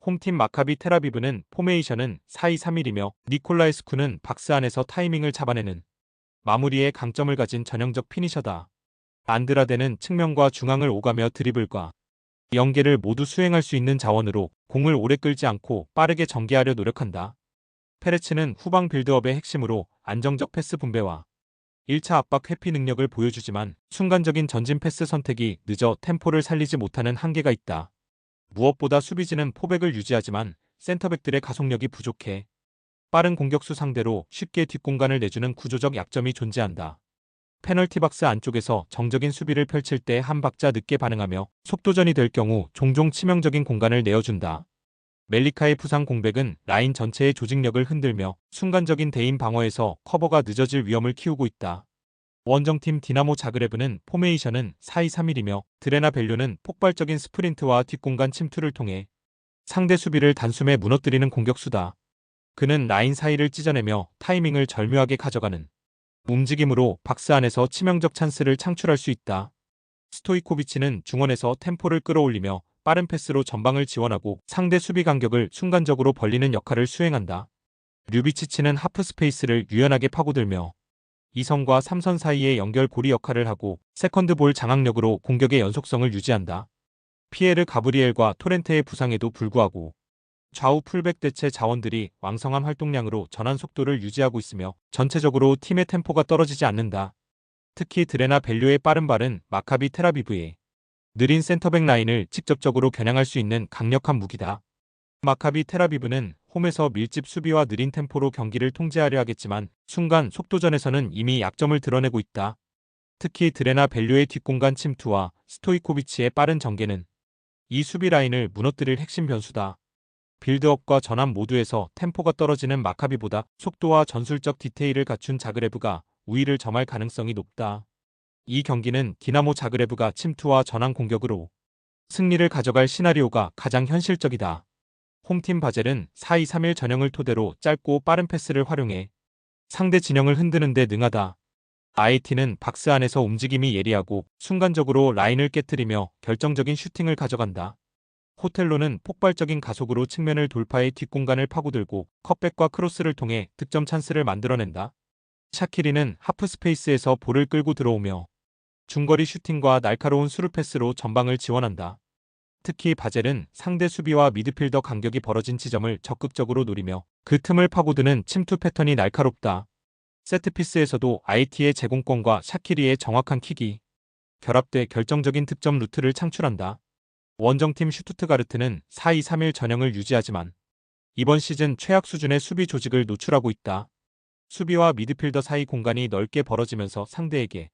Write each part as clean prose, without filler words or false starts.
홈팀 마카비 텔아비브는 포메이션은 4-2-3-1이며 니콜라에스쿠는 박스 안에서 타이밍을 잡아내는 마무리에 강점을 가진 전형적 피니셔다. 안드라데는 측면과 중앙을 오가며 드리블과 연계를 모두 수행할 수 있는 자원으로 공을 오래 끌지 않고 빠르게 전개하려 노력한다. 페레츠는 후방 빌드업의 핵심으로 안정적 패스 분배와 1차 압박 회피 능력을 보여주지만 순간적인 전진 패스 선택이 늦어 템포를 살리지 못하는 한계가 있다. 무엇보다 수비진은 포백을 유지하지만 센터백들의 가속력이 부족해 빠른 공격수 상대로 쉽게 뒷공간을 내주는 구조적 약점이 존재한다. 페널티 박스 안쪽에서 정적인 수비를 펼칠 때 한 박자 늦게 반응하며 속도전이 될 경우 종종 치명적인 공간을 내어준다. 멜리카의 부상 공백은 라인 전체의 조직력을 흔들며 순간적인 대인 방어에서 커버가 늦어질 위험을 키우고 있다. 원정팀 디나모 자그레브는 포메이션은 4-2-3-1이며 드레나 벨료는 폭발적인 스프린트와 뒷공간 침투를 통해 상대 수비를 단숨에 무너뜨리는 공격수다. 그는 라인 사이를 찢어내며 타이밍을 절묘하게 가져가는 움직임으로 박스 안에서 치명적 찬스를 창출할 수 있다. 스토이코비치는 중원에서 템포를 끌어올리며 빠른 패스로 전방을 지원하고 상대 수비 간격을 순간적으로 벌리는 역할을 수행한다. 류비치치는 하프 스페이스를 유연하게 파고들며 2선과 3선 사이의 연결 고리 역할을 하고 세컨드 볼 장악력으로 공격의 연속성을 유지한다. 피에르 가브리엘과 토렌테의 부상에도 불구하고 좌우 풀백 대체 자원들이 왕성한 활동량으로 전환 속도를 유지하고 있으며 전체적으로 팀의 템포가 떨어지지 않는다. 특히 드레나 벨료의 빠른 발은 마카비 텔아비브의 느린 센터백 라인을 직접적으로 겨냥할 수 있는 강력한 무기다. 마카비 텔아비브는 홈에서 밀집 수비와 느린 템포로 경기를 통제하려 하겠지만 순간 속도전에서는 이미 약점을 드러내고 있다. 특히 드레나 벨료의 뒷공간 침투와 스토이코비치의 빠른 전개는 이 수비 라인을 무너뜨릴 핵심 변수다. 빌드업과 전환 모두에서 템포가 떨어지는 마카비보다 속도와 전술적 디테일을 갖춘 자그레브가 우위를 점할 가능성이 높다. 이 경기는 디나모 자그레브가 침투와 전환 공격으로 승리를 가져갈 시나리오가 가장 현실적이다. 홈팀 바젤은 4-2-3-1 전형을 토대로 짧고 빠른 패스를 활용해 상대 진영을 흔드는 데 능하다. IT는 박스 안에서 움직임이 예리하고 순간적으로 라인을 깨트리며 결정적인 슈팅을 가져간다. 호텔로는 폭발적인 가속으로 측면을 돌파해 뒷공간을 파고들고 컷백과 크로스를 통해 득점 찬스를 만들어낸다. 샤키리는 하프 스페이스에서 볼을 끌고 들어오며 중거리 슈팅과 날카로운 스루 패스로 전방을 지원한다. 특히 바젤은 상대 수비와 미드필더 간격이 벌어진 지점을 적극적으로 노리며 그 틈을 파고드는 침투 패턴이 날카롭다. 세트피스에서도 IT의 제공권과 샤키리의 정확한 킥이 결합돼 결정적인 득점 루트를 창출한다. 원정팀 슈투트가르트는 4-2-3-1 전형을 유지하지만 이번 시즌 최악 수준의 수비 조직을 노출하고 있다. 수비와 미드필더 사이 공간이 넓게 벌어지면서 상대에게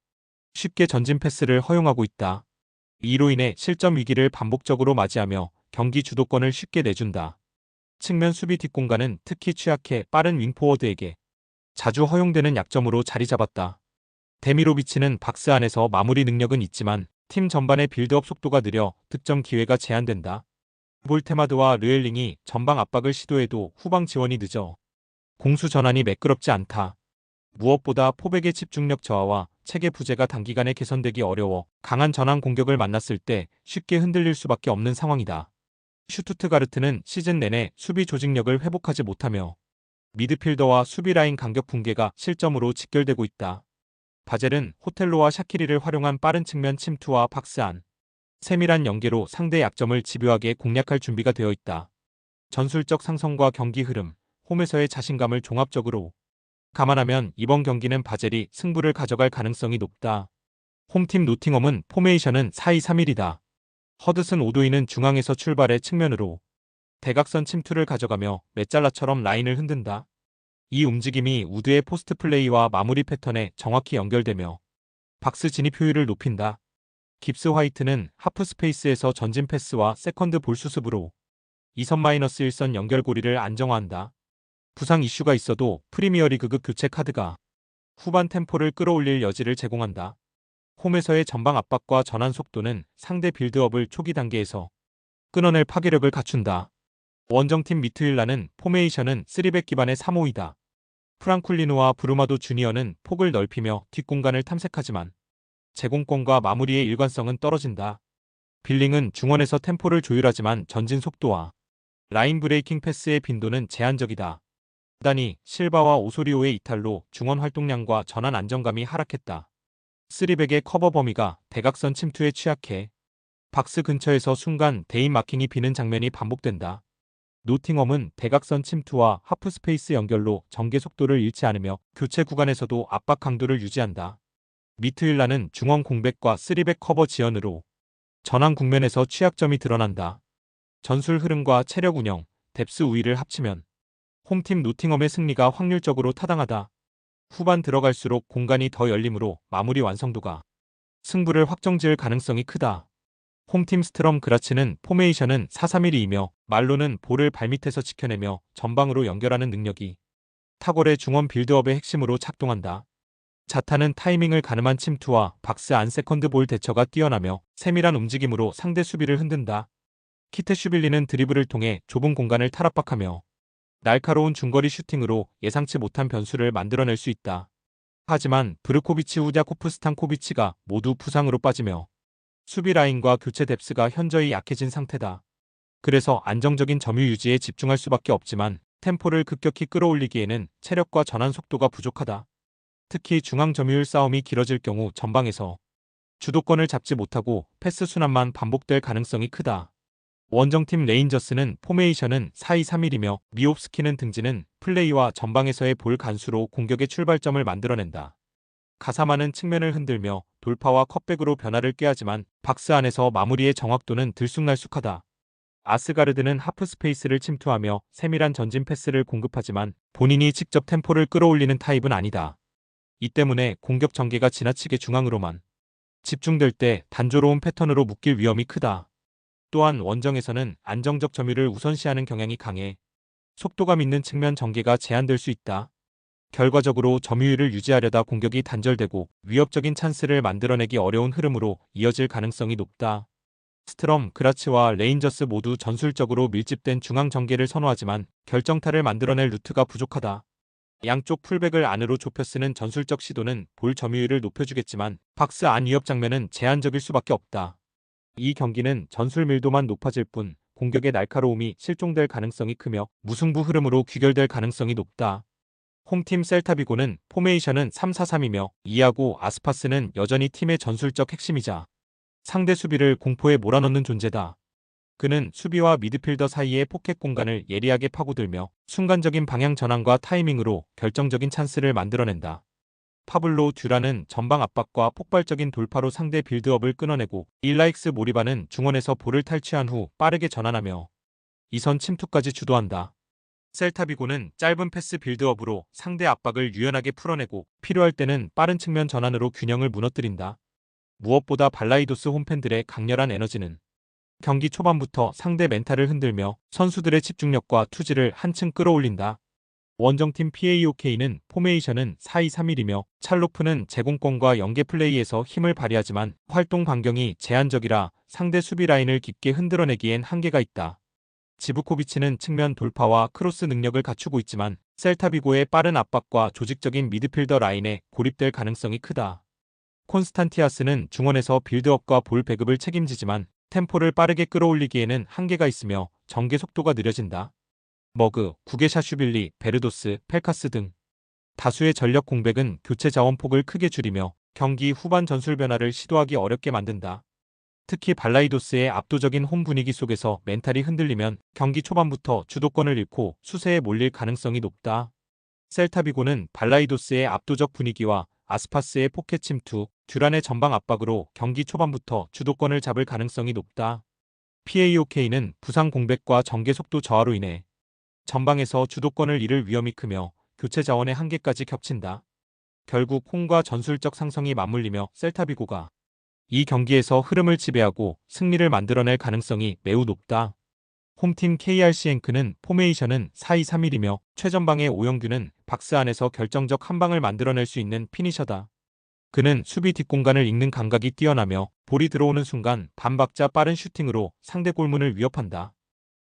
쉽게 전진 패스를 허용하고 있다. 이로 인해 실점 위기를 반복적으로 맞이하며 경기 주도권을 쉽게 내준다. 측면 수비 뒷공간은 특히 취약해 빠른 윙포워드에게 자주 허용되는 약점으로 자리 잡았다. 데미로비치는 박스 안에서 마무리 능력은 있지만 팀 전반의 빌드업 속도가 느려 득점 기회가 제한된다. 볼테마드와 르엘링이 전방 압박을 시도해도 후방 지원이 늦어 공수 전환이 매끄럽지 않다. 무엇보다 포백의 집중력 저하와 체계 부재가 단기간에 개선되기 어려워 강한 전환 공격을 만났을 때 쉽게 흔들릴 수밖에 없는 상황이다. 슈투트가르트는 시즌 내내 수비 조직력을 회복하지 못하며 미드필더와 수비 라인 간격 붕괴가 실점으로 직결되고 있다. 바젤은 호텔로와 샤키리를 활용한 빠른 측면 침투와 박스 안 세밀한 연계로 상대 약점을 집요하게 공략할 준비가 되어 있다. 전술적 상성과 경기 흐름, 홈에서의 자신감을 종합적으로 감안하면 이번 경기는 바젤이 승부를 가져갈 가능성이 높다. 홈팀 노팅엄은 포메이션은 4-2-3-1이다. 허드슨 오도이는 중앙에서 출발해 측면으로 대각선 침투를 가져가며 메잘라처럼 라인을 흔든다. 이 움직임이 우드의 포스트 플레이와 마무리 패턴에 정확히 연결되며 박스 진입 효율을 높인다. 깁스 화이트는 하프 스페이스에서 전진 패스와 세컨드 볼 수습으로 2선-1선 연결고리를 안정화한다. 부상 이슈가 있어도 프리미어리그급 교체 카드가 후반 템포를 끌어올릴 여지를 제공한다. 홈에서의 전방 압박과 전환 속도는 상대 빌드업을 초기 단계에서 끊어낼 파괴력을 갖춘다. 원정팀 미트윌라는 포메이션은 3백 기반의 3-5이다. 프랑쿨리노와 브루마도 주니어는 폭을 넓히며 뒷공간을 탐색하지만 제공권과 마무리의 일관성은 떨어진다. 빌링은 중원에서 템포를 조율하지만 전진 속도와 라인 브레이킹 패스의 빈도는 제한적이다. 다니 실바와 오소리오의 이탈로 중원 활동량과 전환 안정감이 하락했다. 쓰리백의 커버 범위가 대각선 침투에 취약해 박스 근처에서 순간 대인 마킹이 비는 장면이 반복된다. 노팅엄은 대각선 침투와 하프 스페이스 연결로 전개 속도를 잃지 않으며 교체 구간에서도 압박 강도를 유지한다. 미트윌라는 중원 공백과 쓰리백 커버 지연으로 전환 국면에서 취약점이 드러난다. 전술 흐름과 체력 운영, 뎁스 우위를 합치면 홈팀 노팅엄의 승리가 확률적으로 타당하다. 후반 들어갈수록 공간이 더 열리므로 마무리 완성도가 승부를 확정지을 가능성이 크다. 홈팀 스트럼 그라츠는 포메이션은 4-3-1이며 말로는 볼을 발밑에서 지켜내며 전방으로 연결하는 능력이 탁월의 중원 빌드업의 핵심으로 작동한다. 자타는 타이밍을 가늠한 침투와 박스 안 세컨드 볼 대처가 뛰어나며 세밀한 움직임으로 상대 수비를 흔든다. 키테슈빌리는 드리블을 통해 좁은 공간을 탈압박하며 날카로운 중거리 슈팅으로 예상치 못한 변수를 만들어낼 수 있다. 하지만 브르코비치 후자코프 스탄코비치가 모두 부상으로 빠지며 수비 라인과 교체 뎁스가 현저히 약해진 상태다. 그래서 안정적인 점유 유지에 집중할 수밖에 없지만 템포를 급격히 끌어올리기에는 체력과 전환 속도가 부족하다. 특히 중앙 점유율 싸움이 길어질 경우 전방에서 주도권을 잡지 못하고 패스 순환만 반복될 가능성이 크다. 원정팀 레인저스는 포메이션은 4-2-3-1이며 미옵스키는 등지는 플레이와 전방에서의 볼 간수로 공격의 출발점을 만들어낸다. 가사마는 측면을 흔들며 돌파와 컷백으로 변화를 꾀하지만 박스 안에서 마무리의 정확도는 들쑥날쑥하다. 아스가르드는 하프 스페이스를 침투하며 세밀한 전진 패스를 공급하지만 본인이 직접 템포를 끌어올리는 타입은 아니다. 이 때문에 공격 전개가 지나치게 중앙으로만 집중될 때 단조로운 패턴으로 묶일 위험이 크다. 또한 원정에서는 안정적 점유를 우선시하는 경향이 강해 속도감 있는 측면 전개가 제한될 수 있다. 결과적으로 점유율을 유지하려다 공격이 단절되고 위협적인 찬스를 만들어내기 어려운 흐름으로 이어질 가능성이 높다. 스트럼, 그라츠와 레인저스 모두 전술적으로 밀집된 중앙 전개를 선호하지만 결정타를 만들어낼 루트가 부족하다. 양쪽 풀백을 안으로 좁혀 쓰는 전술적 시도는 볼 점유율을 높여주겠지만 박스 안 위협 장면은 제한적일 수밖에 없다. 이 경기는 전술 밀도만 높아질 뿐 공격의 날카로움이 실종될 가능성이 크며 무승부 흐름으로 귀결될 가능성이 높다. 홈팀 셀타비고는 포메이션은 3-4-3이며 이아고 아스파스는 여전히 팀의 전술적 핵심이자 상대 수비를 공포에 몰아넣는 존재다. 그는 수비와 미드필더 사이의 포켓 공간을 예리하게 파고들며 순간적인 방향 전환과 타이밍으로 결정적인 찬스를 만들어낸다. 파블로 듀란은 전방 압박과 폭발적인 돌파로 상대 빌드업을 끊어내고 일라익스 모리바는 중원에서 볼을 탈취한 후 빠르게 전환하며 이선 침투까지 주도한다. 셀타비고는 짧은 패스 빌드업으로 상대 압박을 유연하게 풀어내고 필요할 때는 빠른 측면 전환으로 균형을 무너뜨린다. 무엇보다 발라이도스 홈팬들의 강렬한 에너지는 경기 초반부터 상대 멘탈을 흔들며 선수들의 집중력과 투지를 한층 끌어올린다. 원정팀 PAOK는 포메이션은 4-2-3-1이며 찰로프는 제공권과 연계 플레이에서 힘을 발휘하지만 활동 반경이 제한적이라 상대 수비 라인을 깊게 흔들어내기엔 한계가 있다. 지브코비치는 측면 돌파와 크로스 능력을 갖추고 있지만 셀타비고의 빠른 압박과 조직적인 미드필더 라인에 고립될 가능성이 크다. 콘스탄티아스는 중원에서 빌드업과 볼 배급을 책임지지만 템포를 빠르게 끌어올리기에는 한계가 있으며 전개 속도가 느려진다. 머그, 구게샤슈빌리, 베르도스, 펠카스 등 다수의 전력 공백은 교체 자원폭을 크게 줄이며 경기 후반 전술 변화를 시도하기 어렵게 만든다. 특히 발라이도스의 압도적인 홈 분위기 속에서 멘탈이 흔들리면 경기 초반부터 주도권을 잃고 수세에 몰릴 가능성이 높다. 셀타비고는 발라이도스의 압도적 분위기와 아스파스의 포켓 침투, 듀란의 전방 압박으로 경기 초반부터 주도권을 잡을 가능성이 높다. PAOK는 부상 공백과 전개 속도 저하로 인해 전방에서 주도권을 잃을 위험이 크며 교체 자원의 한계까지 겹친다. 결국 홈과 전술적 상성이 맞물리며 셀타비고가 이 경기에서 흐름을 지배하고 승리를 만들어낼 가능성이 매우 높다. 홈팀 KRC엔크는 포메이션은 4-2-3-1이며 최전방의 오영규는 박스 안에서 결정적 한 방을 만들어낼 수 있는 피니셔다. 그는 수비 뒷공간을 읽는 감각이 뛰어나며 볼이 들어오는 순간 반박자 빠른 슈팅으로 상대 골문을 위협한다.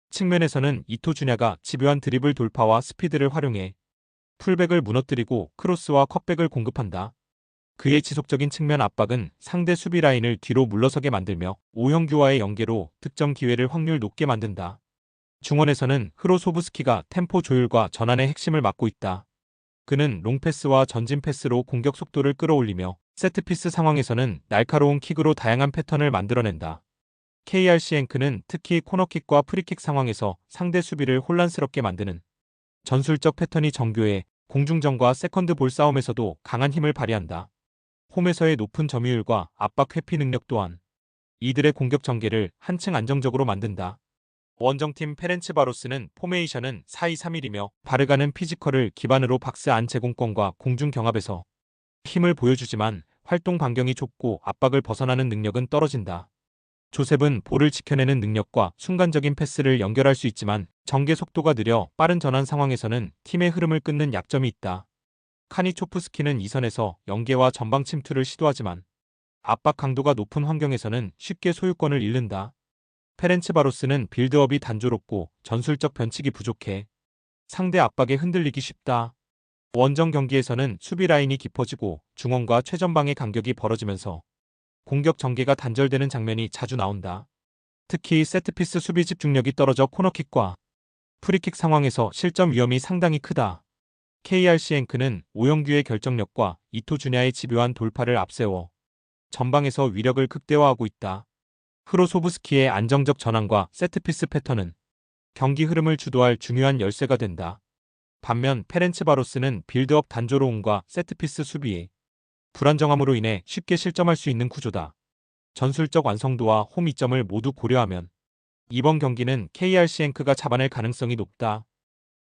측면에서는 이토 주냐가 집요한 드리블 돌파와 스피드를 활용해 풀백을 무너뜨리고 크로스와 컷백을 공급한다. 그의 지속적인 측면 압박은 상대 수비 라인을 뒤로 물러서게 만들며 오형규와의 연계로 득점 기회를 확률 높게 만든다. 중원에서는 흐로소브스키가 템포 조율과 전환의 핵심을 맡고 있다. 그는 롱패스와 전진 패스로 공격 속도를 끌어올리며 세트피스 상황에서는 날카로운 킥으로 다양한 패턴을 만들어낸다. KRC 앵크는 특히 코너킥과 프리킥 상황에서 상대 수비를 혼란스럽게 만드는 전술적 패턴이 정교해 공중전과 세컨드 볼 싸움에서도 강한 힘을 발휘한다. 홈에서의 높은 점유율과 압박 회피 능력 또한 이들의 공격 전개를 한층 안정적으로 만든다. 원정팀 페렌츠바로스는 포메이션은 4-2-3-1이며 바르가는 피지컬을 기반으로 박스 안 제공권과 공중 경합에서 힘을 보여주지만 활동 반경이 좁고 압박을 벗어나는 능력은 떨어진다. 조셉은 볼을 지켜내는 능력과 순간적인 패스를 연결할 수 있지만 전개 속도가 느려 빠른 전환 상황에서는 팀의 흐름을 끊는 약점이 있다. 카니초프스키는 이선에서 연계와 전방 침투를 시도하지만 압박 강도가 높은 환경에서는 쉽게 소유권을 잃는다. 페렌츠바로스는 빌드업이 단조롭고 전술적 변칙이 부족해 상대 압박에 흔들리기 쉽다. 원정 경기에서는 수비 라인이 깊어지고 중원과 최전방의 간격이 벌어지면서 공격 전개가 단절되는 장면이 자주 나온다. 특히 세트피스 수비 집중력이 떨어져 코너킥과 프리킥 상황에서 실점 위험이 상당히 크다. KRC 앵크는 오영규의 결정력과 이토 주냐의 집요한 돌파를 앞세워 전방에서 위력을 극대화하고 있다. 흐로소브스키의 안정적 전환과 세트피스 패턴은 경기 흐름을 주도할 중요한 열쇠가 된다. 반면 페렌츠바로스는 빌드업 단조로움과 세트피스 수비의 불안정함으로 인해 쉽게 실점할 수 있는 구조다. 전술적 완성도와 홈 이점을 모두 고려하면 이번 경기는 KRC 앵크가 잡아낼 가능성이 높다.